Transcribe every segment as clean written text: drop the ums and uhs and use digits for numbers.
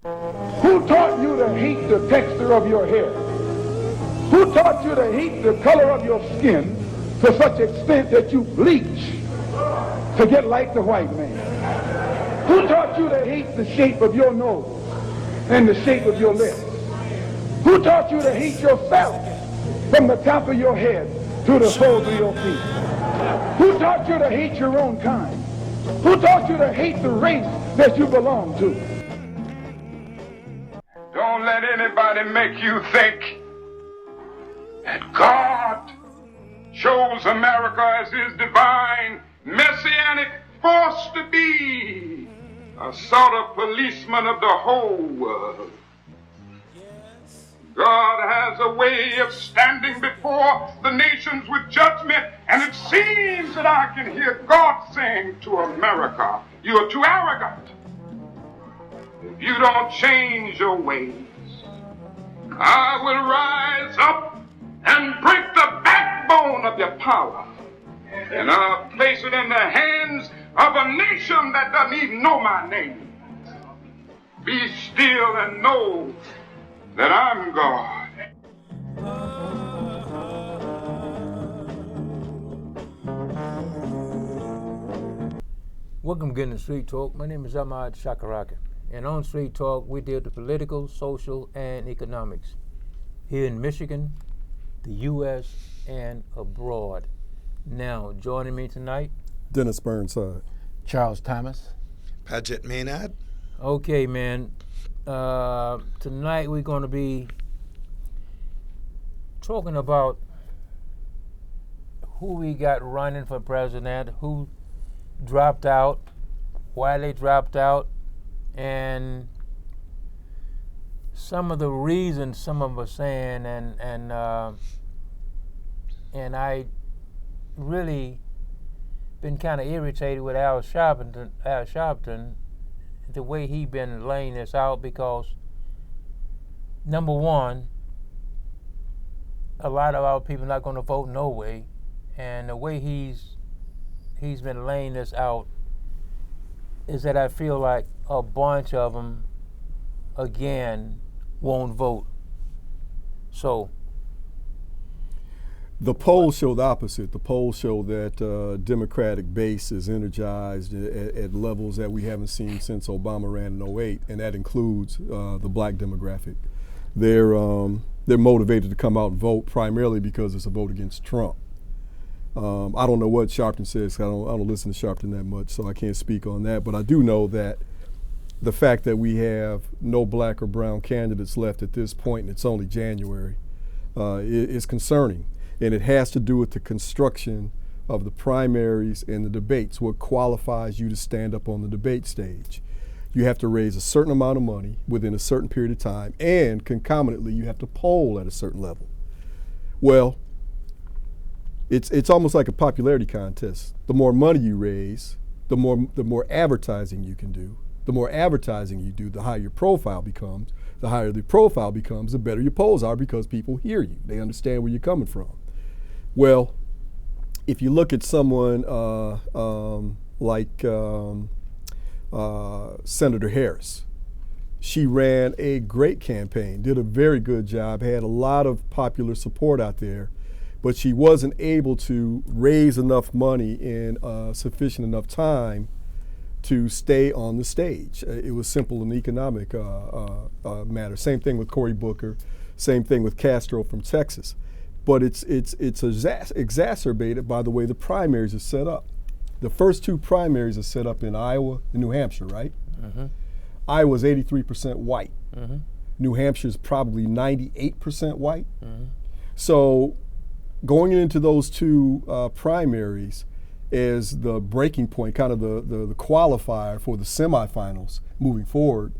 Who taught you to hate the texture of your hair? Who taught you to hate the color of your skin to such extent that you bleach to get like the white man? Who taught you to hate the shape of your nose and the shape of your lips? Who taught you to hate yourself from the top of your head to the soles of your feet? Who taught you to hate your own kind? Who taught you to hate the race that you belong to? Don't let anybody make you think that God chose America as his divine messianic force to be a sort of policeman of the whole world. God has a way of standing before the nations with judgment, and it seems that I can hear God saying to America, you are too arrogant. If you don't change your ways, I will rise up and break the backbone of your power, and I'll place it in the hands of a nation that doesn't even know my name. Be still and know that I'm God. Welcome again to Street Talk. My name is Ahmad Shakaraka. And on Street Talk, we deal with political, social, and economics here in Michigan, the U.S., and abroad. Now, joining me tonight, Dennis Burnside. Charles Thomas. Paget Maynard. Okay, man. Tonight we're going to be talking about who we got running for president, who dropped out, why they dropped out, and some of the reasons some of them are saying, and I really been kind of irritated with Al Sharpton, the way he been laying this out, because number one, a lot of our people not going to vote no way, and the way he's been laying this out is that I feel like a bunch of them again won't vote. So the polls show the opposite. The polls show that Democratic base is energized at levels that we haven't seen since Obama ran in 08, and that includes the black demographic. They're motivated to come out and vote primarily because it's a vote against Trump. I don't know what Sharpton says. I don't listen to Sharpton that much, so I can't speak on that. But I do know that the fact that we have no black or brown candidates left at this point, and it's only January, is concerning. And it has to do with the construction of the primaries and the debates, what qualifies you to stand up on the debate stage. You have to raise a certain amount of money within a certain period of time, and concomitantly you have to poll at a certain level. Well, it's almost like a popularity contest. The more money you raise, the more advertising you can do. The more advertising you do, the higher your profile becomes. The higher the profile becomes, the better your polls are, because people hear you. They understand where you're coming from. Well, if you look at someone like Senator Harris, she ran a great campaign, did a very good job, had a lot of popular support out there, but she wasn't able to raise enough money in sufficient enough time to stay on the stage. It was simple an economic matter. Same thing with Cory Booker, same thing with Castro from Texas. But it's exacerbated by the way the primaries are set up. The first two primaries are set up in Iowa and New Hampshire, right? Mm-hmm. Iowa's 83% white. Mm-hmm. New Hampshire's probably 98% white. Mm-hmm. So going into those two primaries is the breaking point, kind of the qualifier for the semifinals moving forward.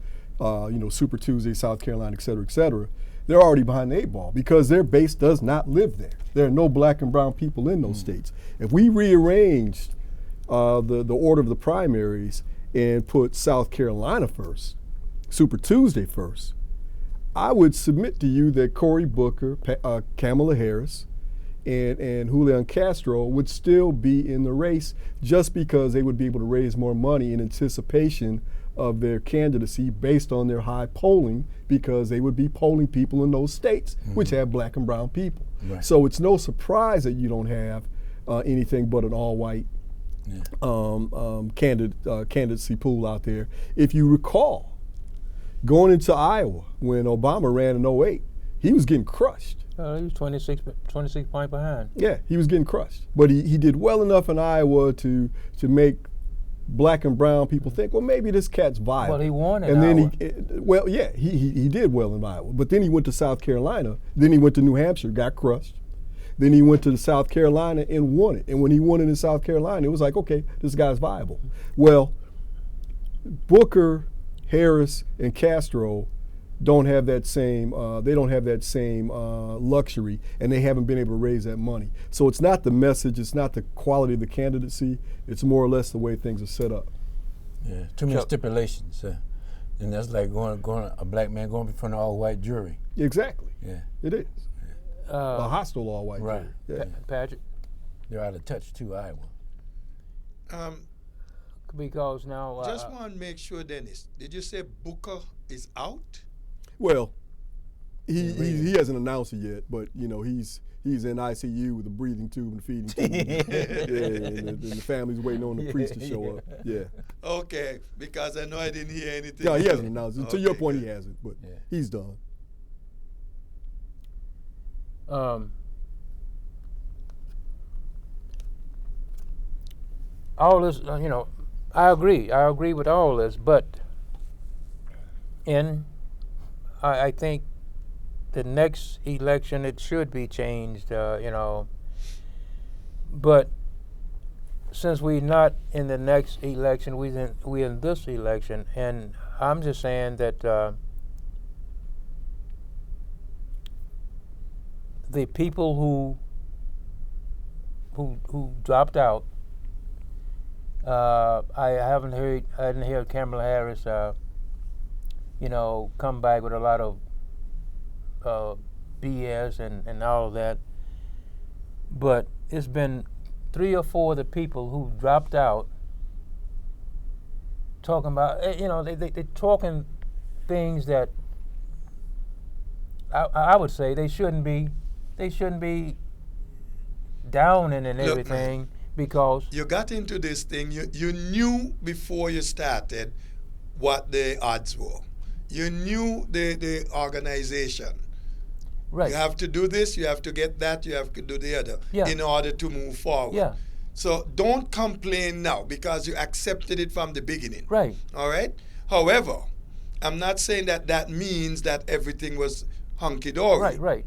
Super Tuesday, South Carolina, et cetera, they're already behind the 8 ball because their base does not live there. There are no black and brown people in those states. If we rearranged the order of the primaries and put South Carolina first, Super Tuesday first, I would submit to you that Cory Booker, Kamala Harris, and Julian Castro would still be in the race, just because they would be able to raise more money in anticipation of their candidacy based on their high polling, because they would be polling people in those states which have black and brown people. Right. So it's no surprise that you don't have anything but an all-white candidacy pool out there. If you recall, going into Iowa when Obama ran in 08, he was getting crushed. He was 26 points behind. Yeah, he was getting crushed. But he did well enough in Iowa to make black and brown people think, well, maybe this cat's viable. Well, he won in and then Iowa. he did well in Iowa. But then he went to South Carolina. Then he went to New Hampshire, got crushed. Then he went to South Carolina and won it. And when he won it in South Carolina, it was like, okay, this guy's viable. Well, Booker, Harris, and Castro don't have that same luxury, and they haven't been able to raise that money. So it's not the message, it's not the quality of the candidacy, it's more or less the way things are set up. Yeah, too many stipulations. And that's like going a black man going before an all-white jury. Exactly. Yeah. It is. A hostile all-white right. jury. Yeah. Patrick? They're out of touch too, Iowa. Because now... just want to make sure, Dennis, did you say Booker is out? Well, he hasn't announced it yet, but he's in ICU with a breathing tube and feeding tube. and the family's waiting on the priest to show up. Yeah. Okay, because I know I didn't hear anything. No, he hasn't announced it. Okay, to your point, good. he hasn't, but he's done. All this, I agree with all this, but I think the next election it should be changed, but since we're not in the next election, we're in this election, and I'm just saying that the people who dropped out, I didn't hear Kamala Harris, come back with a lot of BS and all of that. But it's been 3 or 4 of the people who dropped out talking about, they're talking things that I would say they shouldn't be downing and everything. Look, because you got into this thing, you knew before you started what the odds were. You knew the organization. right. You have to do this, you have to get that, you have to do the other in order to move forward. Yeah. So don't complain now because you accepted it from the beginning. Right. All right? However, I'm not saying that means that everything was hunky-dory. Right.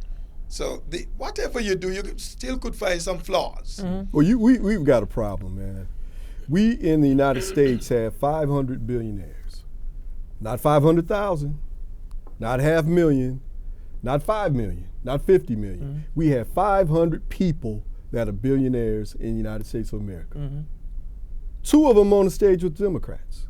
So whatever you do, you still could find some flaws. Mm-hmm. Well, we've got a problem, man. We in the United States have 500 billionaires. Not 500,000, not 500,000, not 5 million, not 50 million. Mm-hmm. We have 500 people that are billionaires in the United States of America. Mm-hmm. 2 of them on the stage with Democrats.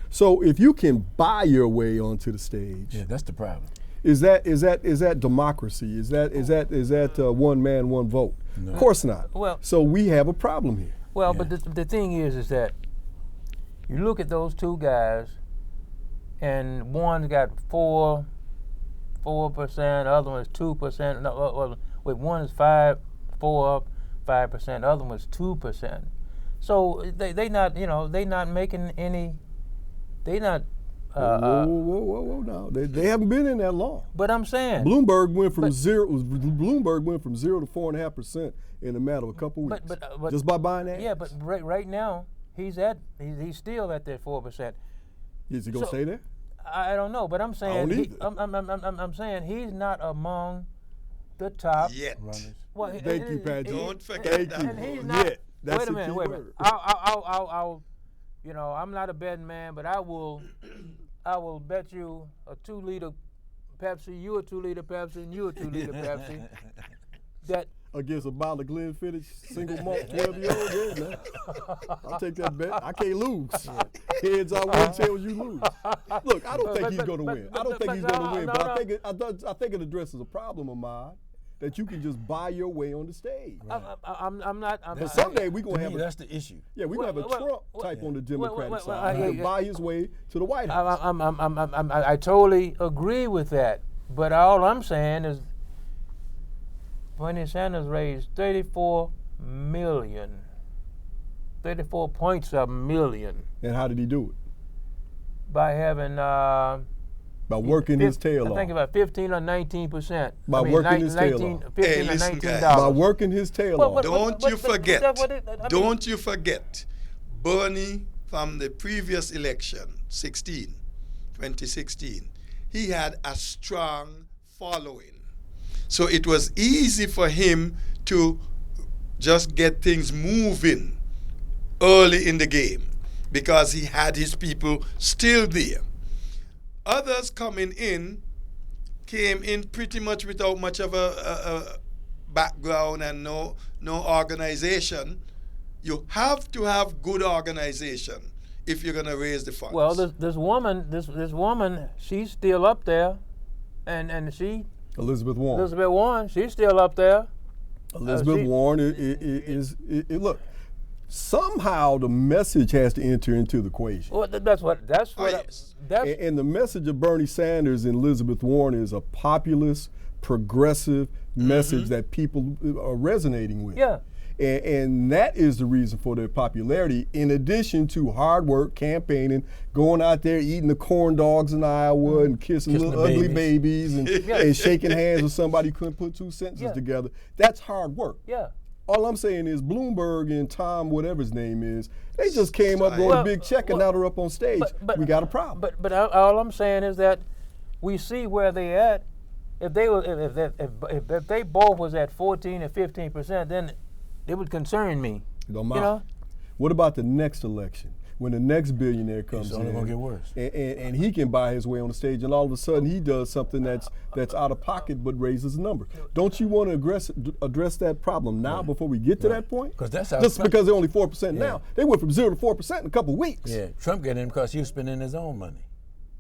So if you can buy your way onto the stage, Yeah, that's the problem. is that democracy? Is that one man, one vote? No. Of course not. Well- so we have a problem here. Well, Yeah. but the thing is that you look at those 2 guys, and one's got 4%, the other one is 2%. No, wait, one is 5%, 5%. The other one is 2%. So they not making any. They not. Whoa! Now they haven't been in that long. But I'm saying. Bloomberg went from 0 to 4.5% in a matter of a couple weeks. But just by buying ads. Yeah, but right now he's still at that 4%. Is he gonna so- stay there? I don't know, but I'm saying don't either. I'm saying he's not among the top. Yet. Runners. Well, Thank you, Patrick. Don't forget Thank that. you. And he's not. Yet. That's wait a the minute. key Wait a minute. word. I'll I'm not a betting man, but I will bet you a 2-liter Pepsi, you a 2-liter Pepsi, and you a 2-liter Pepsi. That Against a bottle of Glenfiddich single malt 12-year-old, yeah, man. I'll take that bet. I can't lose. Heads I win, tails you lose. Look, I don't think he's going to win. I don't think he's going to win, but I think it addresses a problem, Ahmad. that you can just buy your way on the stage. I'm not. But someday we're going to To have me, a, that's the issue. yeah, we're going to have a Trump type on the Democratic well, side. He can buy his way to the White House. I totally agree with that. But all I'm saying is, Bernie Sanders raised 34 point something million And how did he do it? by having. By working his tail I think off. about 15 or 19%. By working his tail off. 15 Hey, or listen, guys. $19. By working his tail Well, off. what- Don't but- you but- forget. but what it- I mean- Don't you forget. Bernie from the previous election, 2016, he had a strong following. So it was easy for him to just get things moving early in the game because he had his people still there. Others coming in came in pretty much without much of a background and no organization. You have to have good organization if you're going to raise the funds. Well, this woman, she's still up there, and she, Elizabeth Warren. Elizabeth Warren, she's still up there. Elizabeth she- Warren is look. Somehow the message has to enter into the equation. Well, that's what. yes. That's And the message of Bernie Sanders and Elizabeth Warren is a populist, progressive message that people are resonating with. Yeah. And that is the reason for their popularity, in addition to hard work, campaigning, going out there eating the corn dogs in Iowa and kissing Kissing little the ugly babies and, and shaking hands with somebody who couldn't put two sentences Yeah. together. That's hard work. yeah. All I'm saying is Bloomberg and Tom, whatever his name is, they just came up going Well, a big check and now they're up on stage. We got a problem. But all I'm saying is that we see where they at. If they were, if they both was at 14 and 15%, then it would concern me. Don't You mind. know. What about the next election? When the next billionaire comes It's only in, gonna get worse. and he can buy his way on the stage, and all of a sudden he does something that's out of pocket but raises a number. Don't you want to address that problem now before we get to that point? 'Cause that's how just Trump- because they're only 4% now, they went from 0 to 4% in a couple of weeks. Yeah, Trump got in because he was spending his own money.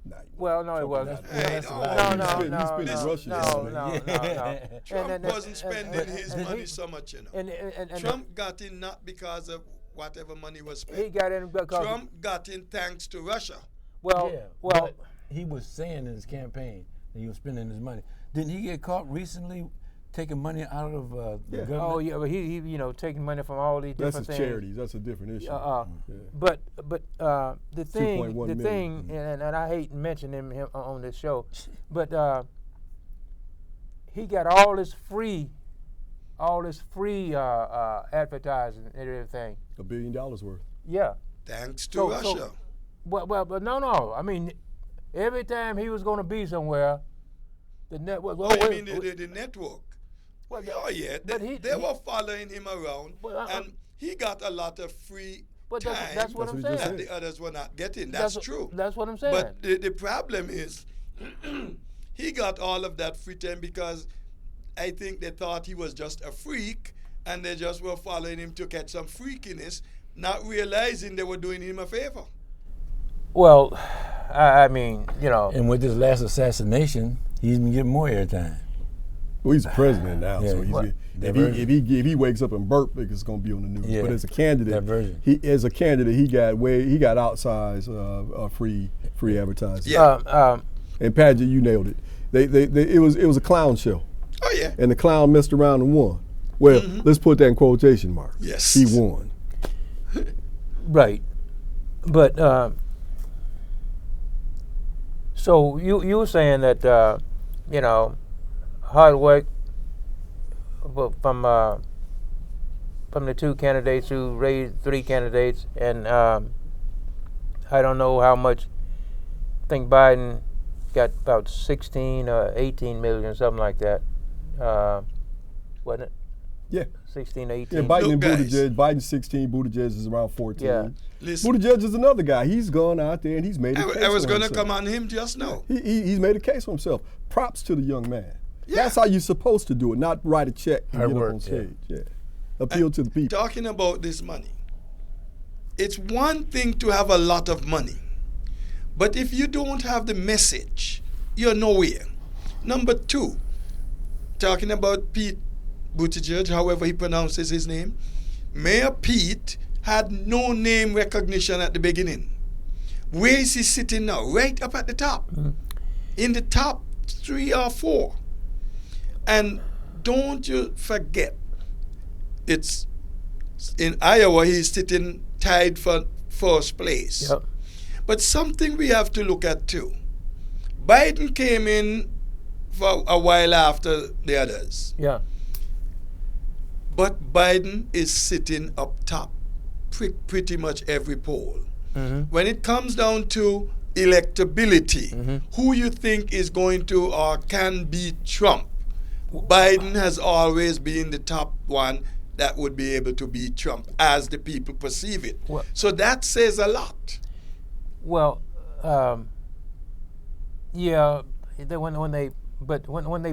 Nah, Well, no, it wasn't. Hey, No, no, no, He's no, spending no, Russian no, money. no. Trump And- wasn't spending and- his and money he- so much, you know. And Trump got in not because of whatever money was spent. he got in because Trump got in thanks to Russia. well, but he was saying in his campaign that he was spending his money. Didn't he get caught recently taking money out of the government? oh yeah, but he taking money from all these That's different his things. charities. That's a different issue. But the thing, 2.1 million. and I hate mentioning him on this show, but he got all this free advertising and everything. $1 billion worth. Yeah. Thanks to So- Russia. But no. I mean, every time he was going to be somewhere, the network. Oh, you mean the network? Well, Oh, yeah. but They were following him around, Well, and he got a lot of free But time that's what I'm That's what he just saying. that the others were not getting. That's true. That's what I'm saying. But the problem is, he got all of that free time because I think they thought he was just a freak, and they just were following him to catch some freakiness, not realizing they were doing him a favor. well, I mean, And with this last assassination, he's been getting more airtime. Well, he's the president now, Yeah, so he's, what? if he wakes up and burp, it's going to be on the news. Yeah, But as a candidate, diversion. he got outsized free advertising. Yeah. And Padgett, you nailed it. It was a clown show, Oh, yeah. and the clown messed around and won. Well, let's put that in quotation marks. Yes. He won. right. But so you were saying that hard work from the two candidates who raised 3 candidates, and I don't know how much. I think Biden got about 16 or 18 million, something like that. Wasn't it? Yeah. 16 or 18. Yeah, Biden Look, and guys. Buttigieg. Biden's 16, Buttigieg is around 14. Yeah. Listen, Buttigieg is another guy. He's gone out there and he's made a case I was for going to himself. come on him just now. He's made a case for himself. Props to the young man. Yeah. That's how you're supposed to do it, not write a check and Hard get work, up on stage. Yeah. Appeal to the people. Talking about this money, it's one thing to have a lot of money, but if you don't have the message, you're nowhere. Number 2, talking about Pete Buttigieg, however he pronounces his name, Mayor Pete had no name recognition at the beginning. Where is he sitting now? Right up at the top. In the top 3 or 4. And don't you forget, it's in Iowa, he's sitting tied for first place. Yep. But something we have to look at too. Biden came in for a while after the others. Yeah. But Biden is sitting up top pretty much every poll. When it comes down to electability, who you think is going to or can beat Trump, Biden has always been the top one that would be able to beat Trump as the people perceive it. Well- So that says a lot. Well, yeah. When they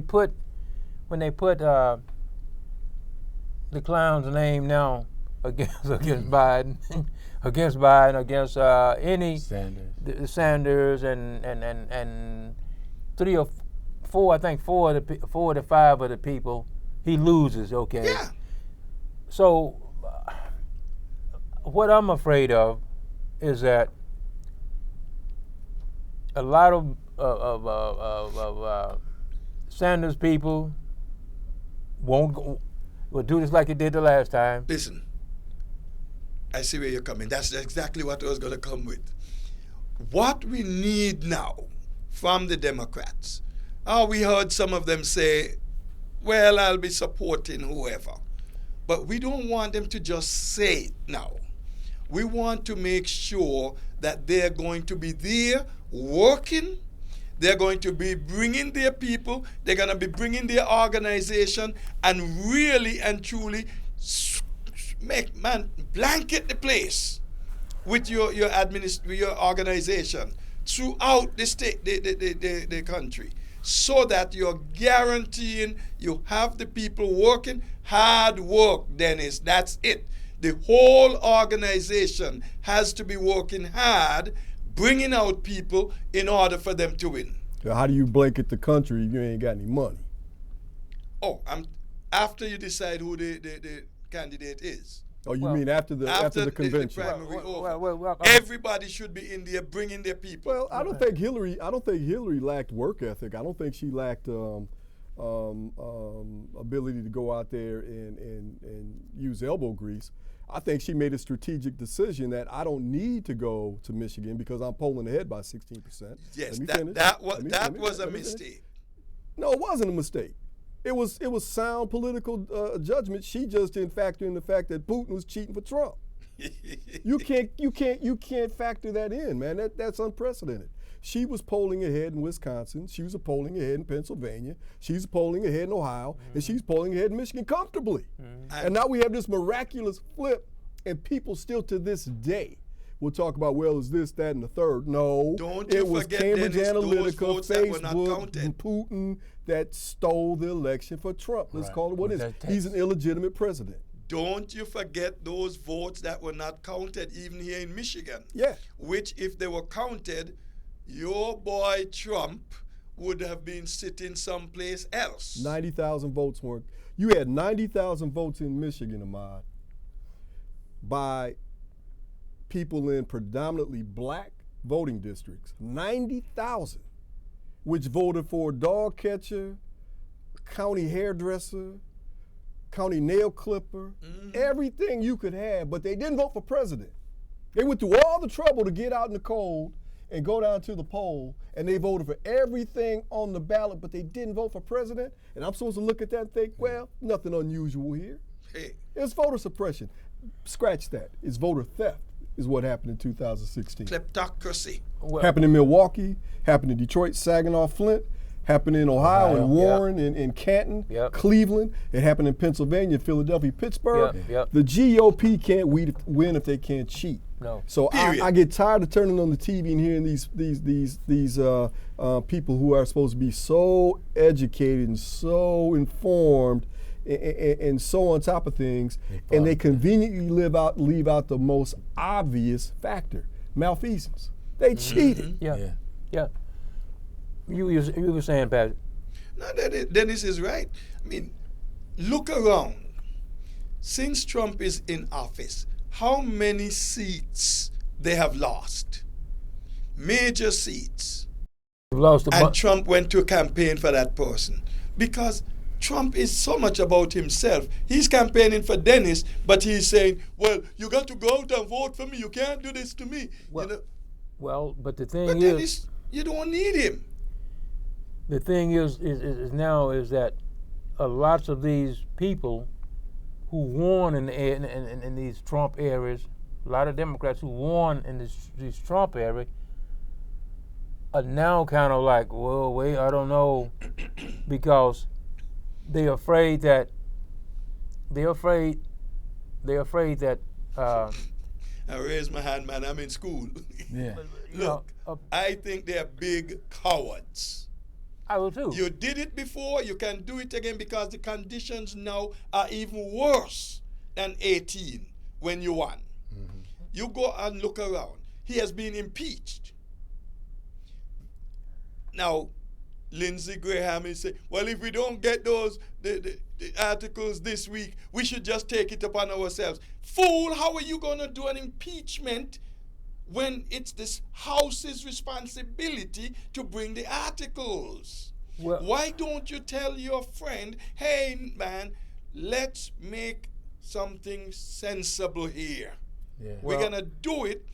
put the clown's name now against Biden, against any Sanders. Sanders and 3 or 4, I think 4 of the 5 of the people, he loses. Okay. Yeah. So what I'm afraid of is that a lot of Sanders people will do this like they did the last time. Listen, I see where you're coming. That's exactly what I was going to come with. What we need now from the Democrats, we heard some of them say, well, I'll be supporting whoever. But we don't want them to just say it now. We want to make sure that they're going to be there working. They're going to be bringing their people. They're going to be bringing their organization and really and truly blanket the place with your organization throughout the state, the country, so that you're guaranteeing you have the people working hard work, Dennis. That's it. The whole organization has to be working hard, bringing out people in order for them to win. So how do you blanket the country if you ain't got any money? Oh, after you decide who the candidate is. Oh, you mean after the convention? The primary over. Well, Everybody should be in there bringing their people. Well, I don't think Hillary lacked work ethic. I don't think she lacked ability to go out there and use elbow grease. I think she made a strategic decision that I don't need to go to Michigan because I'm polling ahead by 16%. Yes, Let me that finish. was a mistake. No, it wasn't a mistake. It was sound political judgment. She just didn't factor in the fact that Putin was cheating for Trump. You can't factor that in, man. That's unprecedented. She was polling ahead in Wisconsin. She was polling ahead in Pennsylvania. She's polling ahead in Ohio, and she's polling ahead in Michigan comfortably. And now we have this miraculous flip, and people still to this day will talk about, well, is this, that, and the third. No, Don't it you was forget, Cambridge Dennis, those Analytica, votes that were not Facebook, counted. and Putin that stole the election for Trump. Let's Right. call it what it is. With that He's an illegitimate president. Don't you forget those votes that were not counted even here in Michigan. Yeah. Which, if they were counted, your boy Trump would have been sitting someplace else. 90,000 votes weren't. You had 90,000 votes in Michigan, Ahmad, by people in predominantly black voting districts. 90,000, which voted for a dog catcher, county hairdresser, county nail clipper, everything you could have, but they didn't vote for president. They went through all the trouble to get out in the cold and go down to the poll, and they voted for everything on the ballot, but they didn't vote for president. And I'm supposed to look at that and think, well, nothing unusual here. Hey, It's voter suppression. Scratch that. It's voter theft is what happened in 2016. kleptocracy. Happened in Milwaukee, happened in Detroit, Saginaw, Flint, happened in Ohio, in Warren, in Canton, Cleveland. It happened in Pennsylvania, Philadelphia, Pittsburgh. The GOP can't win if they can't cheat. No. So I get tired of turning on the TV and hearing these people who are supposed to be so educated and so informed and so on top of things, and they conveniently leave out the most obvious factor: malfeasance. They cheated. Yeah. You were saying, Patrick. No, Dennis is right. I mean, look around. Since Trump is in office, how many seats they have lost? Major seats. We've lost And Trump went to campaign for that person. Because Trump is so much about himself. He's campaigning for Dennis, but he's saying, well, you got to go out and vote for me. You can't do this to me. Well, you know? Well, but the thing But is, Dennis, you don't need him. the thing is now is that lots of these people who won in these Trump areas, a lot of Democrats who won in these Trump areas are now kind of like, well, wait, I don't know, because they're afraid that I raise my hand, man. I'm in school. Yeah. Look, I think they're big cowards. I will too. You did it before, you can do it again because the conditions now are even worse than 18 when you won. Mm-hmm. You go and look around. He has been impeached. Now, Lindsey Graham is saying, well, if we don't get those the articles this week, we should just take it upon ourselves. Fool, how are you going to do an impeachment when it's this House's responsibility to bring the articles? Well, Why don't you tell your friend, hey, man, let's make something sensible here. Yeah. We're going to do it.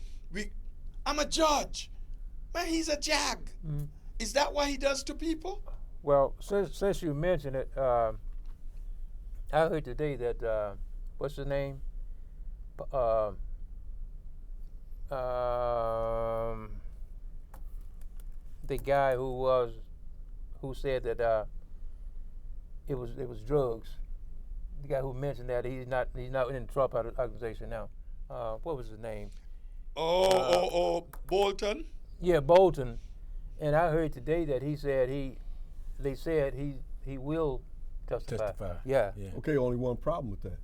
I'm a judge. Man, he's a jag. Mm-hmm. Is that what he does to people? Well, since you mentioned it, I heard today that what's his name? The guy who said that it was drugs. The guy who mentioned that he's not in the Trump organization now. What was his name? Bolton? Yeah, Bolton. And I heard today that he said they said he will testify. Yeah. Okay, only one problem with that.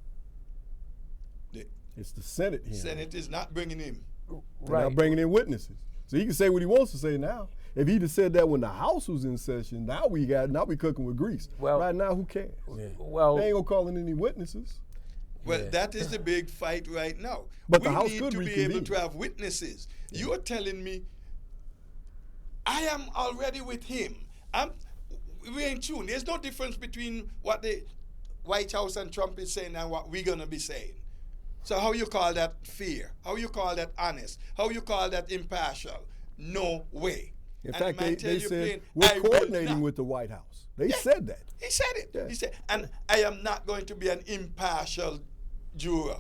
It's the Senate here. Senate is not bringing him. They're not bringing in witnesses. So he can say what he wants to say now. If he'd have said that when the House was in session, now we cooking with grease. Well, right now, who cares? Yeah. Well, They ain't gonna call in any witnesses. Well, that is the big fight right now. But we the House need could to be reconvene. able to have witnesses. You're telling me I am already with him. We're in tune. There's no difference between what the White House and Trump is saying and what we're gonna be saying. So how you call that fair? How you call that honest? How you call that impartial? No way. In And fact, the man they tell you said plain, we're "I will coordinating not." with the White House. They said that. He said it. Yeah. He said, and I am not going to be an impartial juror.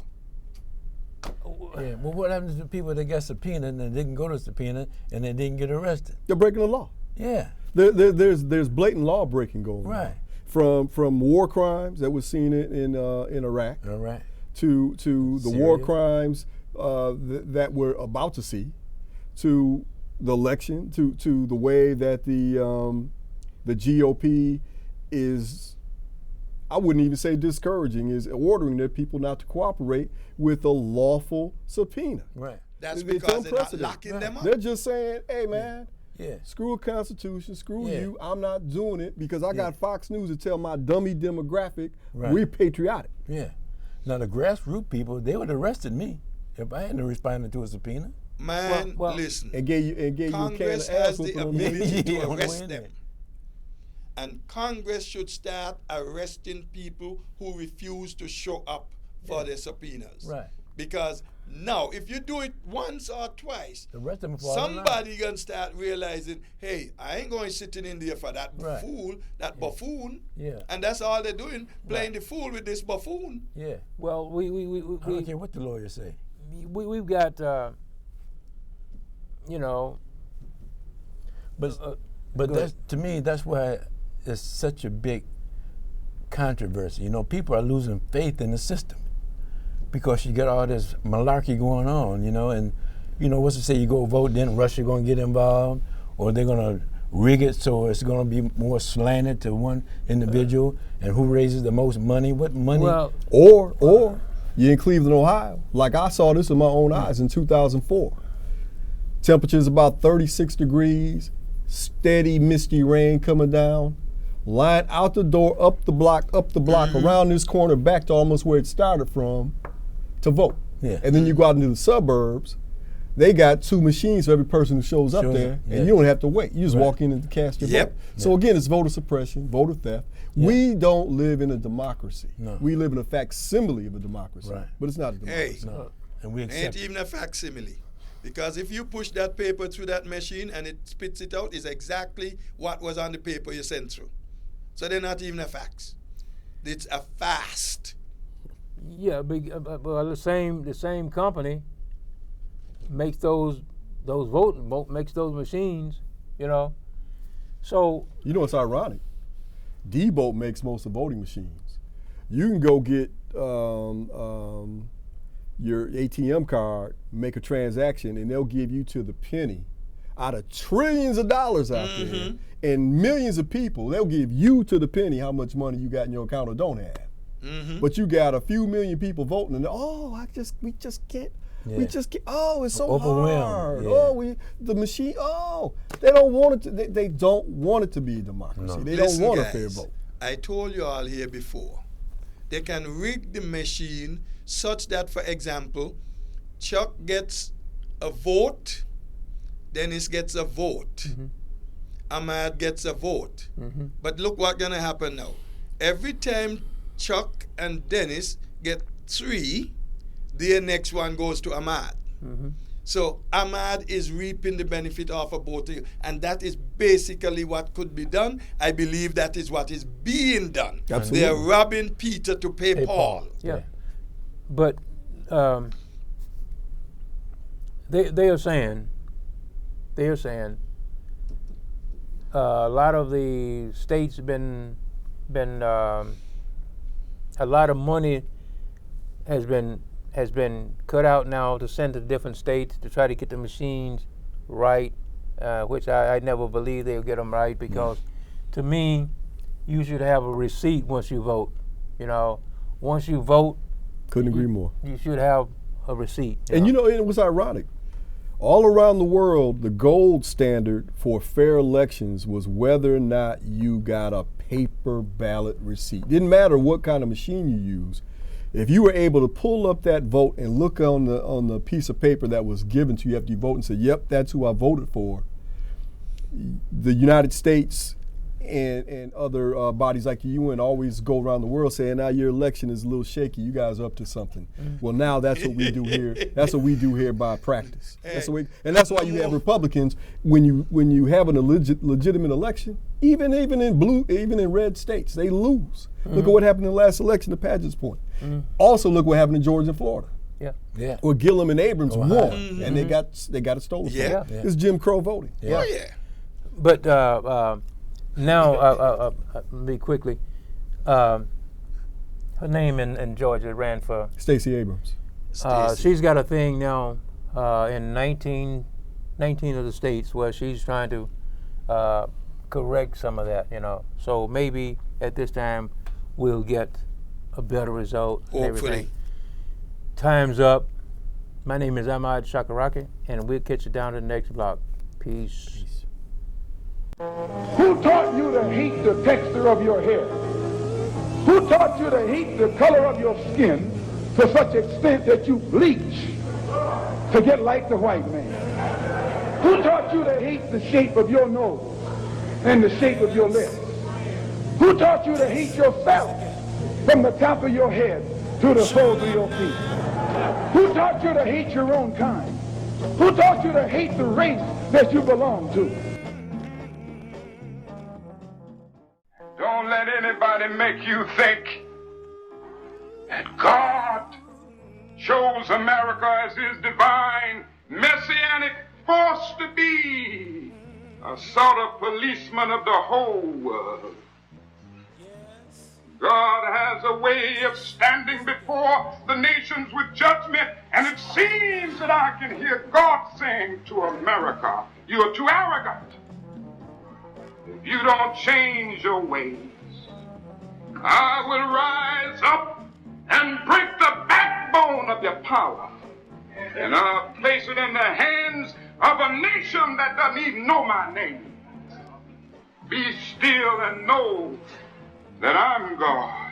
Yeah. Well, what happens to people that got subpoenaed and they didn't go to subpoena and they didn't get arrested? They're breaking the law. Yeah. There's blatant law breaking going on. Right. From war crimes that was seen in Iraq All right. to the war Syria. crimes that we're about to see, to the election, to the way that the GOP is, I wouldn't even say discouraging, is ordering their people not to cooperate with a lawful subpoena. Right. That's It's because they're not unprecedented. locking them up. They're just saying, hey man, Yeah. screw a Constitution, screw Yeah. you, I'm not doing it because I got Fox News to tell my dummy demographic Right. we're patriotic. Yeah. Now the grassroots people, they would have arrested me if I hadn't responded to a subpoena. Man, Well, listen. And gave you a can Congress of ass has the whooping on ability Yeah, to on the way arrest in them. there. And Congress should start arresting people who refuse to show up for their subpoenas. Right. Because now, if you do it once or twice, The rest of them fall in line. somebody gonna start realizing, hey, I ain't going sitting in there for that Right. fool, that buffoon. Yeah. And that's all they're doing, playing the fool with this buffoon. Yeah. well, I don't care what the lawyers say. we've got But Go that's, to me, that's why it's such a big controversy. You know, people are losing faith in the system because you got all this malarkey going on, you know, and, you know, what's to say you go vote, then Russia going to get involved, or they're going to rig it so it's going to be more slanted to one individual, and who raises the most money, what money. well, Or you're in Cleveland, Ohio. Like I saw this with my own eyes in 2004. Temperatures about 36 degrees, steady misty rain coming down. line out the door, up the block, around this corner, back to almost where it started from, to vote. Yeah. And then you go out into the suburbs, they got 2 machines for every person who shows up there, yeah. and you don't have to wait. You just Right. walk in and cast your Yep. vote. So again, it's voter suppression, voter theft. Yeah. We don't live in a democracy. No. We live in a facsimile of a democracy, Right. but it's not a Hey. democracy. No. And we Ain't accept it. even a facsimile. Because if you push that paper through that machine and it spits it out, it's exactly what was on the paper you sent through. So they're not even a fax. It's a fast. Yeah, well, the same company makes those makes those machines, you know. So You know, it's ironic. D-Boat makes most of the voting machines. You can go get your ATM card, make a transaction, and they'll give you to the penny. Out of trillions of dollars out there and millions of people, they'll give you to the penny how much money you got in your account or don't have. But you got a few million people voting, and we just can't. We Yeah. just can't. Oh, it's so Overwhelmed, hard. yeah. Oh, the machine. Oh, they don't want it. They don't want it to be a democracy. No. They Listen, don't want guys, a fair vote. I told you all here before. They can rig the machine such that, for example, Chuck gets a vote, Dennis gets a vote, Ahmad gets a vote. But look what's gonna happen now. Every time Chuck and Dennis get 3, their next one goes to Ahmad. So Ahmad is reaping the benefit of a both of you. And that is basically what could be done. I believe that is what is being done. Absolutely. They're robbing Peter to pay Hey, Paul. yeah, but they are saying a lot of the states been a lot of money has been cut out now to send to different states to try to get the machines right, which I never believe they'll get them right, because to me, you should have a receipt once you vote. You know, once you vote, Couldn't agree more. you should have a receipt. And you know, it was ironic. All around the world, the gold standard for fair elections was whether or not you got a paper ballot receipt. Didn't matter what kind of machine you use. If you were able to pull up that vote and look on the piece of paper that was given to you after you vote and say, "Yep, that's who I voted for," the United States and other bodies like the UN always go around the world saying, "Now your election is a little shaky. You guys are up to something." Well, now that's what we do here. That's what we do here by practice. That's that's why you have Republicans when you have an legitimate election, even in red states, they lose. Look at what happened in the last election, to Padgett's point. Also, look what happened in Georgia and Florida, Yeah. where Gillum and Abrams Ohio. won, and they got it stolen. from Yeah. them. It's Jim Crow voting. Yeah. Oh, yeah. But now, me quickly, her name in Georgia ran for. Stacey Abrams. Stacey. She's got a thing now in 19 of the states where she's trying to correct some of that, you know. So maybe at this time we'll get a better result. And Hopefully. everything. Time's up. My name is Ahmad Shakaraki, and we'll catch you down to the next block. Peace. Who taught you to hate the texture of your hair? Who taught you to hate the color of your skin to such extent that you bleach to get like the white man? Who taught you to hate the shape of your nose and the shape of your lips? Who taught you to hate yourself from the top of your head to the soles of your feet? Who taught you to hate your own kind? Who taught you to hate the race that you belong to? Don't let anybody make you think that God chose America as his divine messianic force to be a sort of policeman of the whole world. God has a way of standing before the nations with judgment, and it seems that I can hear God saying to America, "You are too arrogant. If you don't change your ways, I will rise up and break the backbone of your power, and I'll place it in the hands of a nation that doesn't even know my name. Be still and know that I'm God.